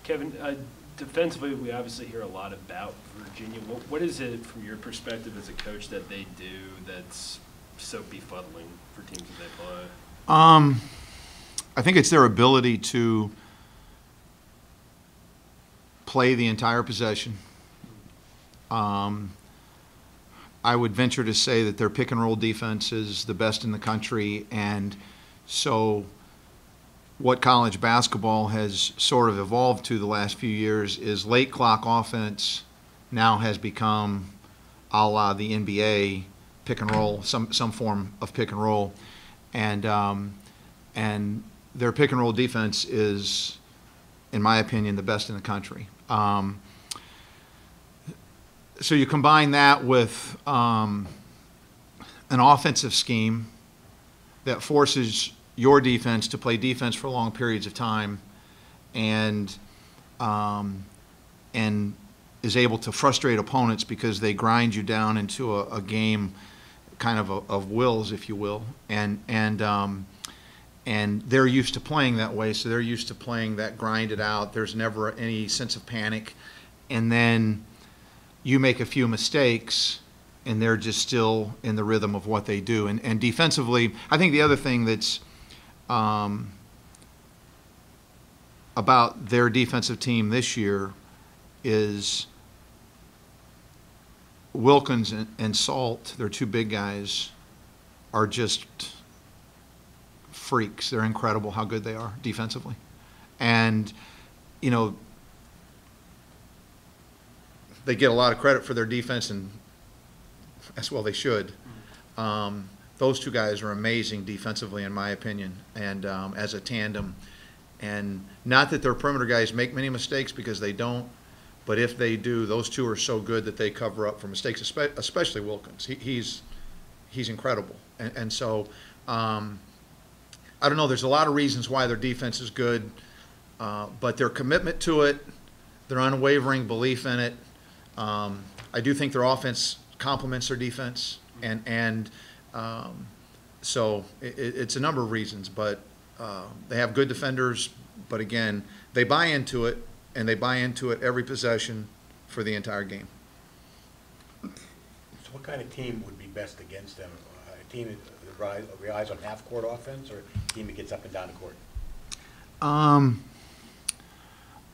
Kevin, defensively, we obviously hear a lot about Virginia. What is it, from your perspective as a coach, that they do that's so befuddling for teams that they play? I think it's their ability to play the entire possession. I would venture to say that their pick and roll defense is the best in the country, and so what college basketball has sort of evolved to the last few years is late clock offense now has become a la the NBA pick and roll, some form of pick and roll, and their pick and roll defense is, in my opinion, the best in the country. So you combine that with an offensive scheme that forces your defense to play defense for long periods of time, and is able to frustrate opponents because they grind you down into a game kind of wills, if you will, and they're used to playing that way, so they're used to playing that grinded out. There's never any sense of panic, and then you make a few mistakes, and they're just still in the rhythm of what they do. And defensively, I think the other thing that's about their defensive team this year is Wilkins and Salt, their two big guys, are just freaks. They're incredible how good they are defensively. And, you know, they get a lot of credit for their defense, and as well they should. Those two guys are amazing defensively, in my opinion, and as a tandem. And not that their perimeter guys make many mistakes, because they don't, but if they do, those two are so good that they cover up for mistakes, especially Wilkins. He's incredible. And so I don't know, there's a lot of reasons why their defense is good, but their commitment to it, their unwavering belief in it, I do think their offense complements their defense, and so it's a number of reasons, but they have good defenders, but again, they buy into it, and they buy into it every possession for the entire game. So what kind of team would be best against them? A team that relies on half-court offense, or a team that gets up and down the court?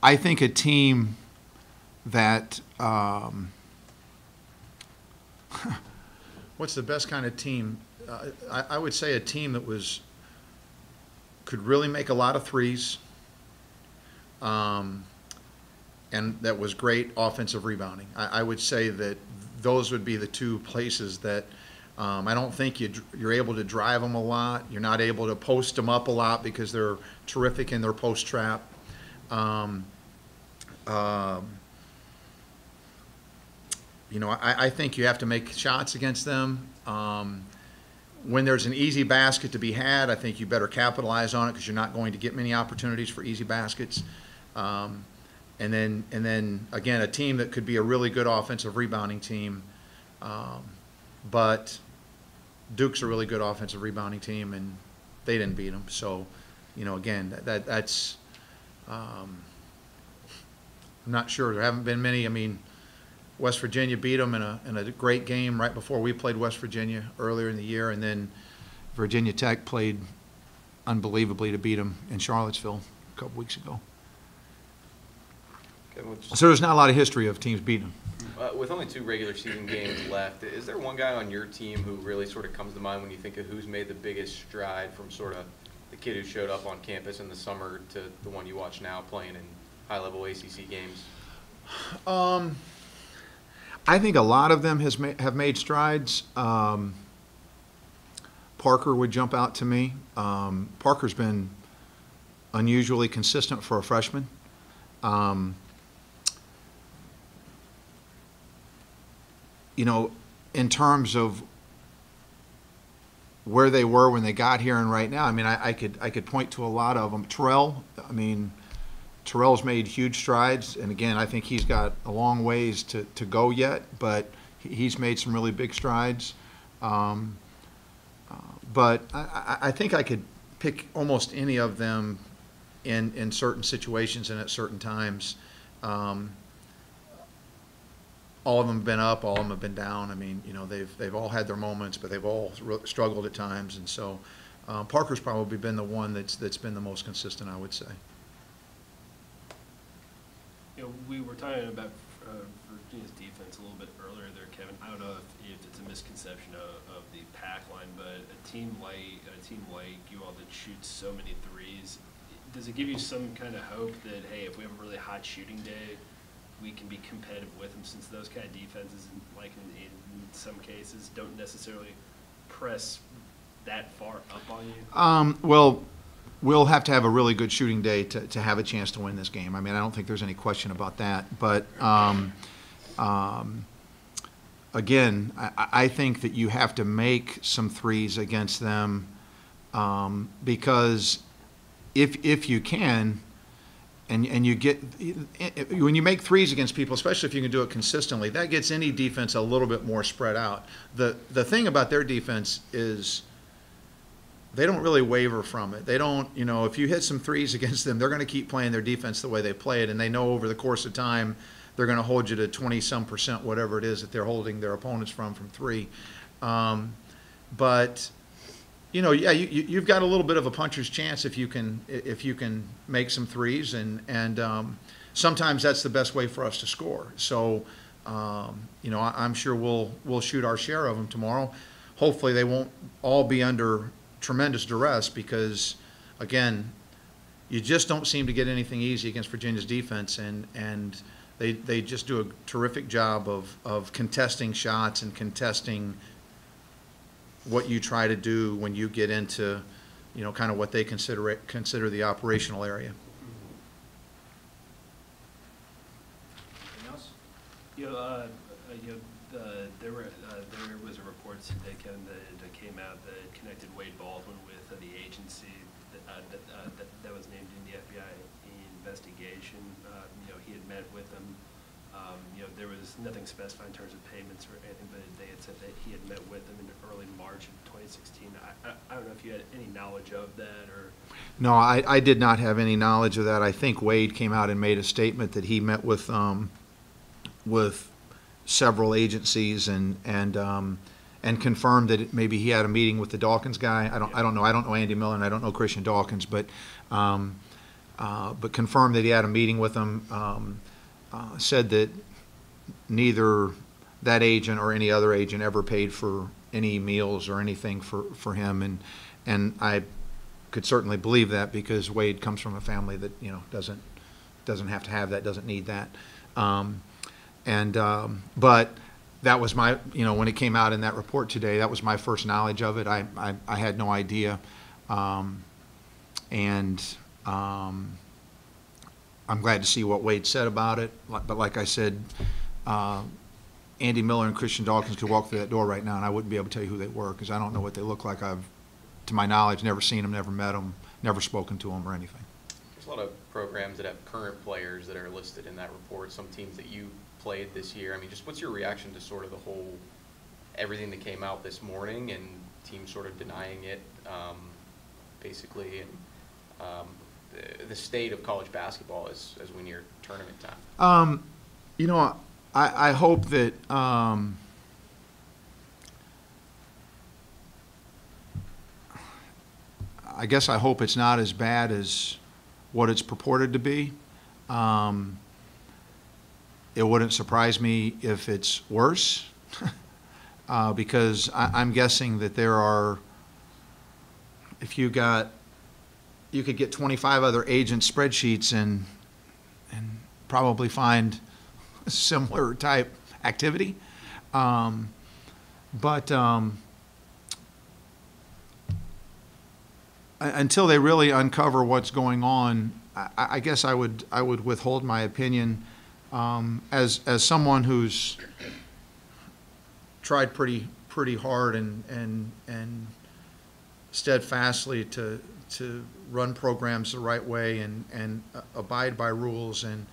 I think a team that what's the best kind of team? I would say a team that could really make a lot of threes, and that was great offensive rebounding. I would say that those would be the two places that I don't think you're able to drive them a lot. You're not able to post them up a lot because they're terrific in their post trap. You know, I think you have to make shots against them. When there's an easy basket to be had, I think you better capitalize on it, because you're not going to get many opportunities for easy baskets. And then again, a team that could be a really good offensive rebounding team, but Duke's a really good offensive rebounding team, and they didn't beat them. So, you know, again, that's I'm not sure. There haven't been many. I mean, West Virginia beat them in a great game right before we played West Virginia earlier in the year, and then Virginia Tech played unbelievably to beat them in Charlottesville a couple weeks ago. So there's not a lot of history of teams beating them. With only 2 regular season games left, is there one guy on your team who really sort of comes to mind when you think of who's made the biggest stride, from sort of the kid who showed up on campus in the summer to the one you watch now playing in high-level ACC games? I think a lot of them have made strides. Parker would jump out to me. Parker's been unusually consistent for a freshman. You know, in terms of where they were when they got here and right now, I mean, I could point to a lot of them. Terrell's made huge strides, and again, I think he's got a long ways to go yet, but he's made some really big strides. But I think I could pick almost any of them in certain situations and at certain times. All of them have been up, all of them have been down. I mean, you know, they've all had their moments, but they've all struggled at times. And so Parker's probably been the one that's been the most consistent, I would say. You know, we were talking about Virginia's defense a little bit earlier there, Kevin. I don't know if it's a misconception of the pack line, but a team like you all that shoots so many threes, does it give you some kind of hope that, hey, if we have a really hot shooting day, we can be competitive with them, since those kind of defenses, like in some cases, don't necessarily press that far up on you? Well, we'll have to have a really good shooting day to have a chance to win this game. I mean, I don't think there's any question about that. But again, I think that you have to make some threes against them, because if you can, and you get, when you make threes against people, especially if you can do it consistently, that gets any defense a little bit more spread out. The thing about their defense is they don't really waver from it. They don't, you know, if you hit some threes against them, they're going to keep playing their defense the way they play it, and they know over the course of time they're going to hold you to 20-some%, whatever it is that they're holding their opponents from three. But you know, yeah, you've got a little bit of a puncher's chance if you can make some threes, and sometimes that's the best way for us to score. So, you know, I'm sure we'll shoot our share of them tomorrow. Hopefully, they won't all be under tremendous duress, because, again, you just don't seem to get anything easy against Virginia's defense, and they just do a terrific job of contesting shots and contesting what you try to do when you get into, you know, kind of what they consider the operational area. Anything else? There was a report today, Kevin, that came out that connected Wade Baldwin with the agency that was named in the FBI investigation. You know, he had met with them. You know, there was nothing specified in terms of payments or anything, but they had said that he had met with them in early March of 2016. I don't know if you had any knowledge of that, or. No, I did not have any knowledge of that. I think Wade came out and made a statement that he met with several agencies and confirmed that maybe he had a meeting with the Dawkins guy. I don't know. I don't know Andy Miller and I don't know Christian Dawkins, but confirmed that he had a meeting with them. Said that neither that agent or any other agent ever paid for any meals or anything for him, and I could certainly believe that, because Wade comes from a family that, you know, doesn't have to have that, doesn't need that. But that was my, you know, when it came out in that report today, that was my first knowledge of it. I had no idea, I'm glad to see what Wade said about it. But like I said, Andy Miller and Christian Dawkins could walk through that door right now, and I wouldn't be able to tell you who they were, because I don't know what they look like. I've, to my knowledge, never seen them, never met them, never spoken to them or anything. There's a lot of programs that have current players that are listed in that report, some teams that you played this year. I mean, just what's your reaction to sort of the whole, everything that came out this morning and teams sort of denying it, basically, and the state of college basketball as we near tournament time? You know, I hope that I guess I hope it's not as bad as what it's purported to be. It wouldn't surprise me if it's worse, because I'm guessing that there are, if you could get 25 other agent spreadsheets and probably find a similar type activity. But until they really uncover what's going on, I guess I would withhold my opinion. As someone who's tried pretty hard and steadfastly to run programs the right way and abide by rules and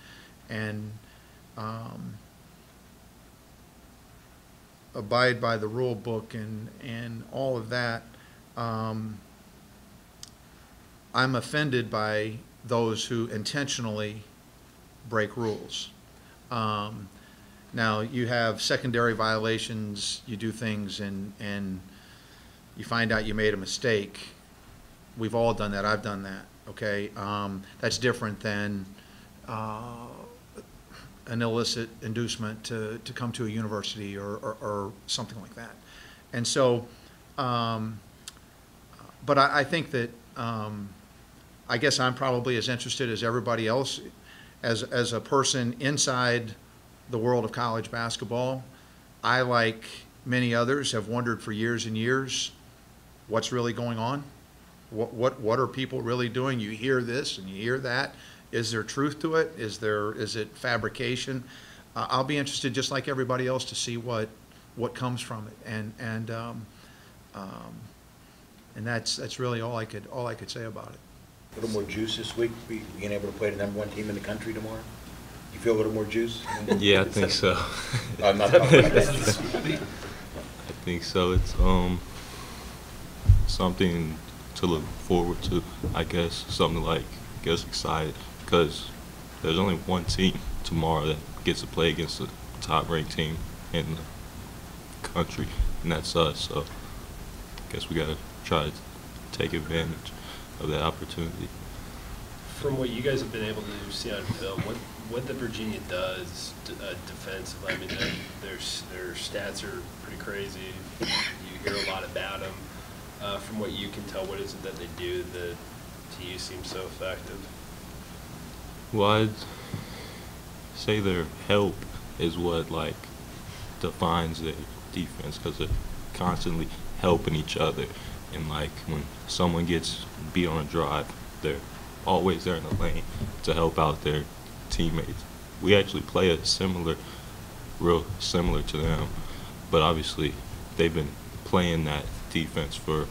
abide by the rule book and all of that, I'm offended by those who intentionally break rules. Now, you have secondary violations, you do things and you find out you made a mistake. We've all done that, I've done that, okay? That's different than an illicit inducement to come to a university or something like that. And so, but I think that, I guess I'm probably as interested as everybody else as a person inside the world of college basketball. I, like many others, have wondered for years and years what's really going on. What are people really doing? You hear this and you hear that. Is there truth to it? Is it fabrication? I'll be interested, just like everybody else, to see what comes from it. And that's really all I could say about it. A little more juice this week, being able to play the #1 team in the country tomorrow? You feel a little more juice? Yeah, I think so. I'm not talking about that. I think so. It's something to look forward to, I guess. Something to get us excited, because there's only one team tomorrow that gets to play against the top-ranked team in the country, and that's us. So I guess we got to try to take advantage of that opportunity. From what you guys have been able to see on film, what the Virginia does defensively, I mean, their stats are pretty crazy. You hear a lot about them. From what you can tell, what is it that they do that to you seems so effective? Well, I'd say their help is what defines their defense, because they're constantly helping each other. And when someone gets beat on a drive, they're always there in the lane to help out their teammates. We actually play real similar to them, but obviously they've been playing that defense for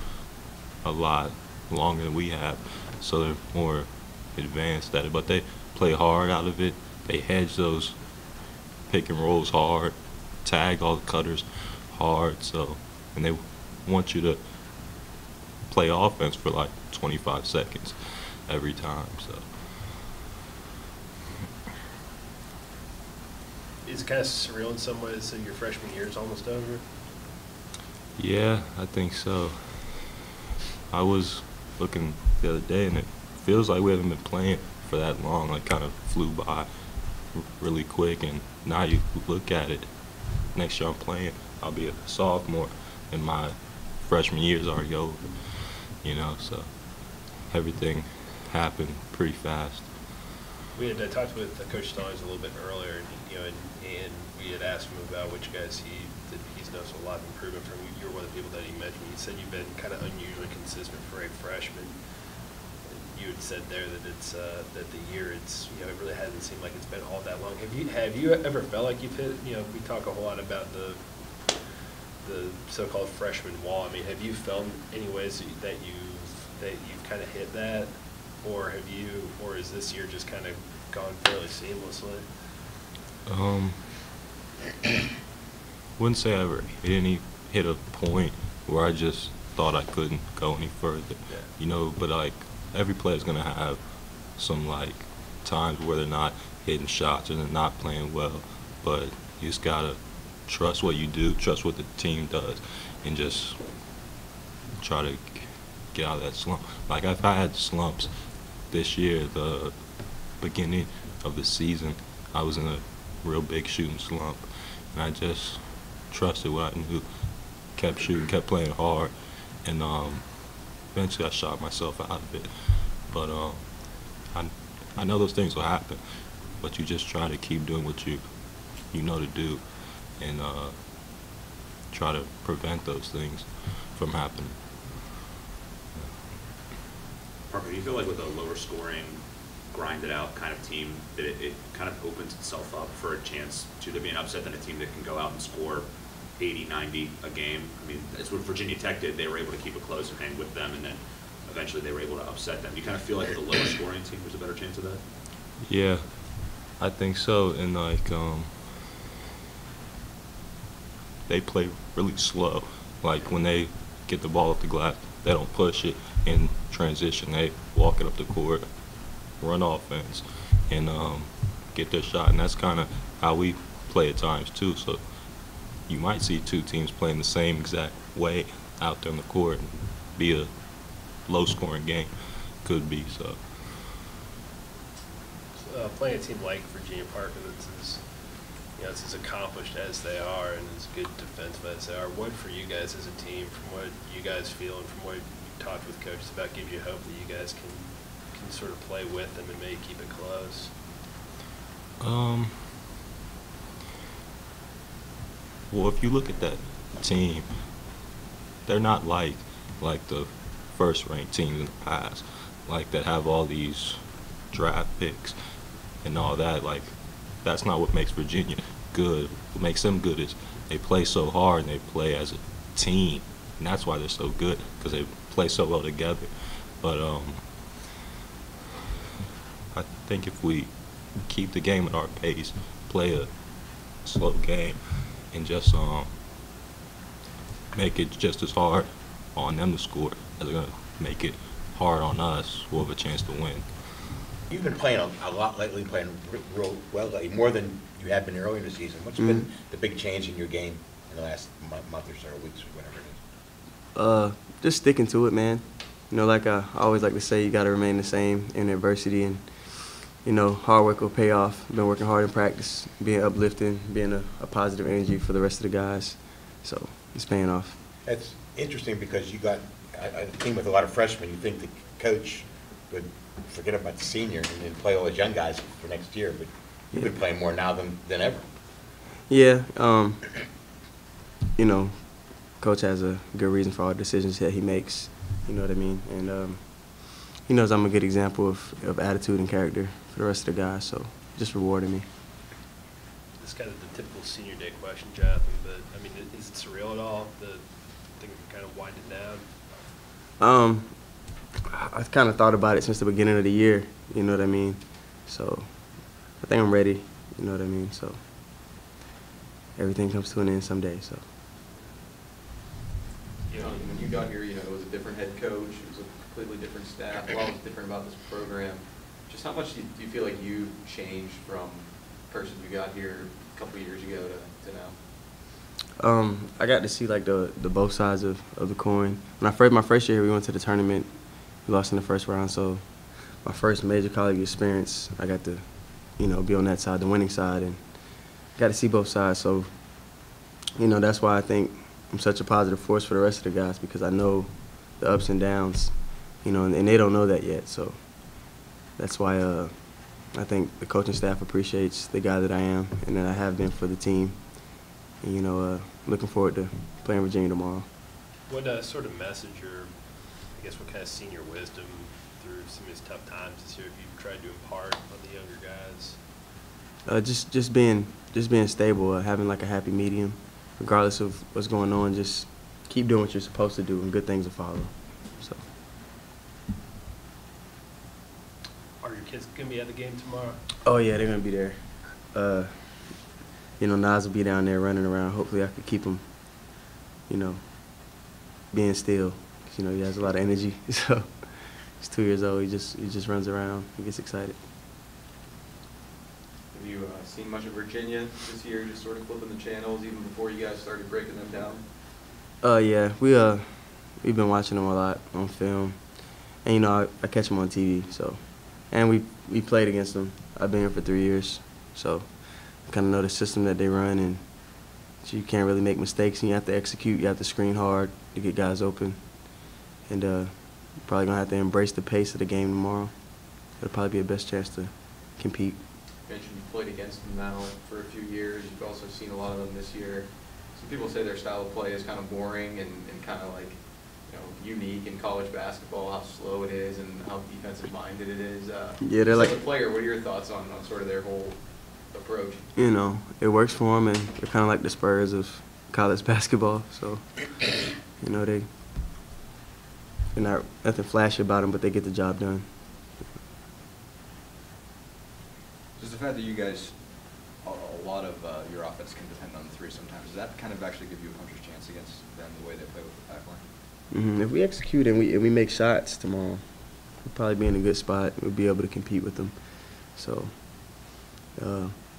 a lot longer than we have, so they're more advanced at it. But they play hard out of it. They hedge those pick and rolls hard, tag all the cutters hard, and they want you to play offense for 25 seconds every time. So Is it kind of surreal in some ways that your freshman year is almost over? yeah, I think so. I was looking the other day, and it feels like we haven't been playing for that long. Kind of flew by really quick, and now you look at it, next year I'm playing, I'll be a sophomore, and my freshman year is already over, so everything happened pretty fast. We had talked with Coach Stallings a little bit earlier, and we had asked him about which guys he's noticed a lot of improvement from. You were one of the people that he mentioned. He said you've been kind of unusually consistent for a freshman. You had said there that it's that the year it really hasn't seemed like it's been all that long. Have you ever felt like you've hit? We talk a whole lot about the so-called freshman wall. I mean, have you felt in any ways that you've kind of hit that, or is this year just kind of gone fairly seamlessly? Wouldn't say I ever hit a point where I just thought I couldn't go any further. Yeah. But every player's gonna have some times where they're not hitting shots and they're not playing well, but you just gotta trust what you do, trust what the team does, and just try to get out of that slump. I've had slumps this year. The beginning of the season, I was in a real big shooting slump, and I just trusted what I knew, kept shooting, kept playing hard, and eventually I shot myself out of it. But I know those things will happen, but you just try to keep doing what you know to do, and try to prevent those things from happening. Parker, do you feel like with a lower scoring, grinded out kind of team that it kind of opens itself up for a chance to there be an upset than a team that can go out and score 80, 90 a game? I mean, that's what Virginia Tech did. They were able to keep it close and hang with them, and then eventually they were able to upset them. You kind of feel like with a lower scoring team, there's a better chance of that? Yeah, I think so. And they play really slow. When they get the ball up the glass, they don't push it in transition. They walk it up the court run offense and get their shot. And that's kind of how we play at times too. So you might see two teams playing the same exact way out there on the court and be a low-scoring game. Could be, so. Playing a team like Virginia Park that's as accomplished as they are and as good defensemen as they are, what for you guys as a team, from what you guys feel and from what you've talked with coaches about, gives you hope that you guys can sort of play with them and maybe keep it close? Well, if you look at that team, they're not like the first-ranked teams in the past, like that have all these draft picks and all that. Like, that's not what makes Virginia good. What makes them good is they play so hard and they play as a team, and that's why they're so good, because they play so well together. But I think if we keep the game at our pace, play a slow game, and just make it just as hard on them to score as they're going to make it hard on us, we'll have a chance to win. You've been playing a lot lately, playing real well lately, more than you had been earlier in the season. What's been the big change in your game in the last month or so, or weeks, or whatever it is? Just sticking to it, man. You know, like I always like to say, you got to remain the same in adversity, and you know, hard work will pay off. Been working hard in practice, being uplifting, being a positive energy for the rest of the guys. So it's paying off. That's interesting because you got a team with a lot of freshmen. You think the coach would forget about the senior and then play all those young guys for next year, but you've been playing more now than ever. Yeah, you know, coach has a good reason for all the decisions that he makes. You know what I mean? And he knows I'm a good example of attitude and character for the rest of the guys, so just rewarding me. This is kind of the typical senior day question, Jonathan, but I mean, is it surreal at all, the thing kind of winding down? I've kind of thought about it since the beginning of the year, you know what I mean? So I think I'm ready, you know what I mean? So everything comes to an end someday, so. When you got here, you know, it was a different head coach, it was a completely different staff, a lot was different about this program. Just how much do you feel like you changed from the person you got here a couple of years ago to now? I got to see like the both sides of the coin. When my first year, we went to the tournament. We lost in the first round, so my first major college experience, I got to, you know, be on that side, the winning side, and got to see both sides. So, you know, that's why I think I'm such a positive force for the rest of the guys, because I know the ups and downs, you know, and they don't know that yet. So that's why I think the coaching staff appreciates the guy that I am and that I have been for the team. And, you know, looking forward to playing Virginia tomorrow. What sort of message, or I guess what kind of senior wisdom through some of these tough times this year have you tried to impart on the younger guys? Just being stable, having like a happy medium, regardless of what's going on. Just keep doing what you're supposed to do, and good things will follow. So. Are your kids going to be at the game tomorrow? Oh yeah, they're gonna be there. You know, Nas will be down there running around. Hopefully, I could keep him, you know, being still. 'Cause, you know, he has a lot of energy. So he's 2 years old. He just runs around. He gets excited. Have you seen much of Virginia this year, just sort of flipping the channels even before you guys started breaking them down? Yeah, we've been watching them a lot on film, and you know, I catch them on TV. So, and we played against them. I've been here for 3 years, so I kind of know the system that they run, and you can't really make mistakes, and you have to execute. You have to screen hard to get guys open, and you're probably gonna have to embrace the pace of the game tomorrow. It'll probably be the best chance to compete. You mentioned you've played against them now for a few years. You've also seen a lot of them this year. Some people say their style of play is kind of boring and kind of like, you know, unique in college basketball, how slow it is and how defensive-minded it is. Yeah, they're like as a player, what are your thoughts on sort of their whole approach? You know, it works for them, and they're kind of like the Spurs of college basketball. So, you know, they're not nothing flashy about them, but they get the job done. Just the fact that you guys, a lot of your offense can depend on the three sometimes, does that kind of actually give you a puncher's chance against them, the way they play with the back line? If we execute and we make shots tomorrow, we'd probably be in a good spot. We'd be able to compete with them. So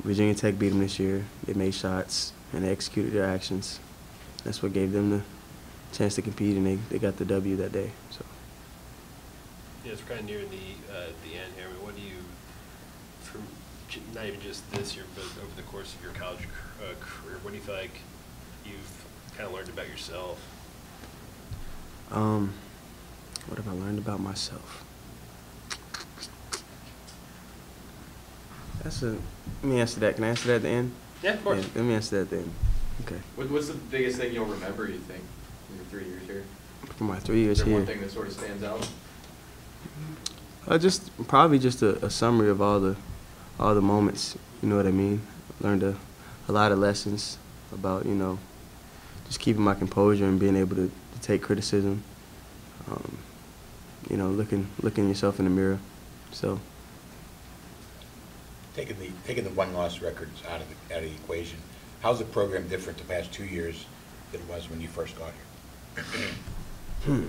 Virginia Tech beat them this year. They made shots and they executed their actions. That's what gave them the chance to compete, and they got the W that day. So. Yeah, it's kind of near the end here. I mean, what do you, from not even just this year, but over the course of your college career, what do you feel like you've kind of learned about yourself? What have I learned about myself? Let me answer that. Can I answer that at the end? Yeah, of course. Yeah, let me answer that at the end. Okay. What's the biggest thing you'll remember, you think, in your 3 years here? For my 3 years Is there here. one thing that sort of stands out? Probably just a summary of all the moments. You know what I mean? Learned a lot of lessons about, you know, just keeping my composure and being able to take criticism. You know, looking yourself in the mirror. So. Taking the one-loss records out of the equation, how's the program different the past 2 years than it was when you first got here?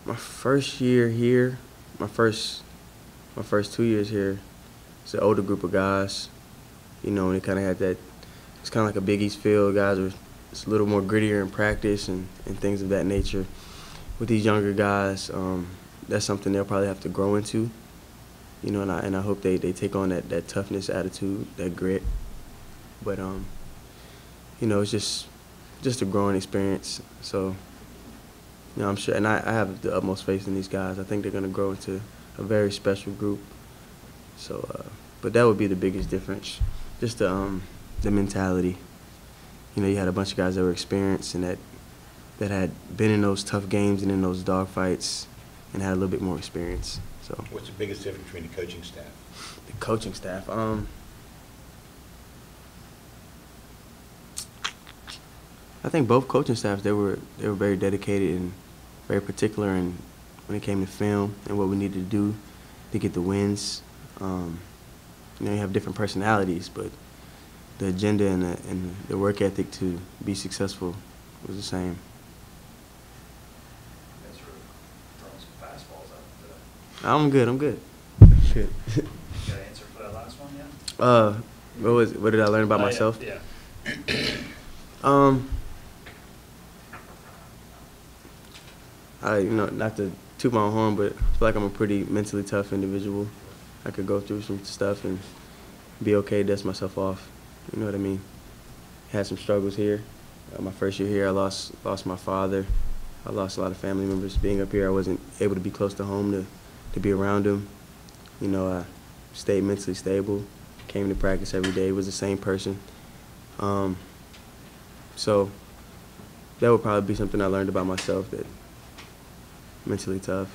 My first year here, my first 2 years here, it's an older group of guys, you know, and it kind of had that. It's kind of like a Big East feel. Guys are it's a little more grittier in practice and things of that nature. With these younger guys, that's something they'll probably have to grow into, you know, and I hope they take on that toughness attitude, that grit. But you know, it's just a growing experience. So, you know, I'm sure, and I have the utmost faith in these guys. I think they're going to grow into a very special group. So, but that would be the biggest difference, just the mentality. You know, you had a bunch of guys that were experienced and that had been in those tough games and in those dogfights and had a little bit more experience. So. What's the biggest difference between the coaching staff? The coaching staff, I think both coaching staffs, they were very dedicated and very particular in when it came to film and what we needed to do to get the wins. You know, you have different personalities, but the agenda and the work ethic to be successful was the same. Thanks for throwing some fastballs out today. I'm good. Good. You got an answer for that last one yet? What did I learn about myself? Yeah. You know, not to toot my own horn, but I feel like I'm a pretty mentally tough individual. I could go through some stuff and be okay, dust myself off. You know what I mean? Had some struggles here. My first year here, I lost my father. I lost a lot of family members. Being up here, I wasn't able to be close to home to be around them. You know, I stayed mentally stable, came to practice every day, was the same person. So that would probably be something I learned about myself, that mentally tough.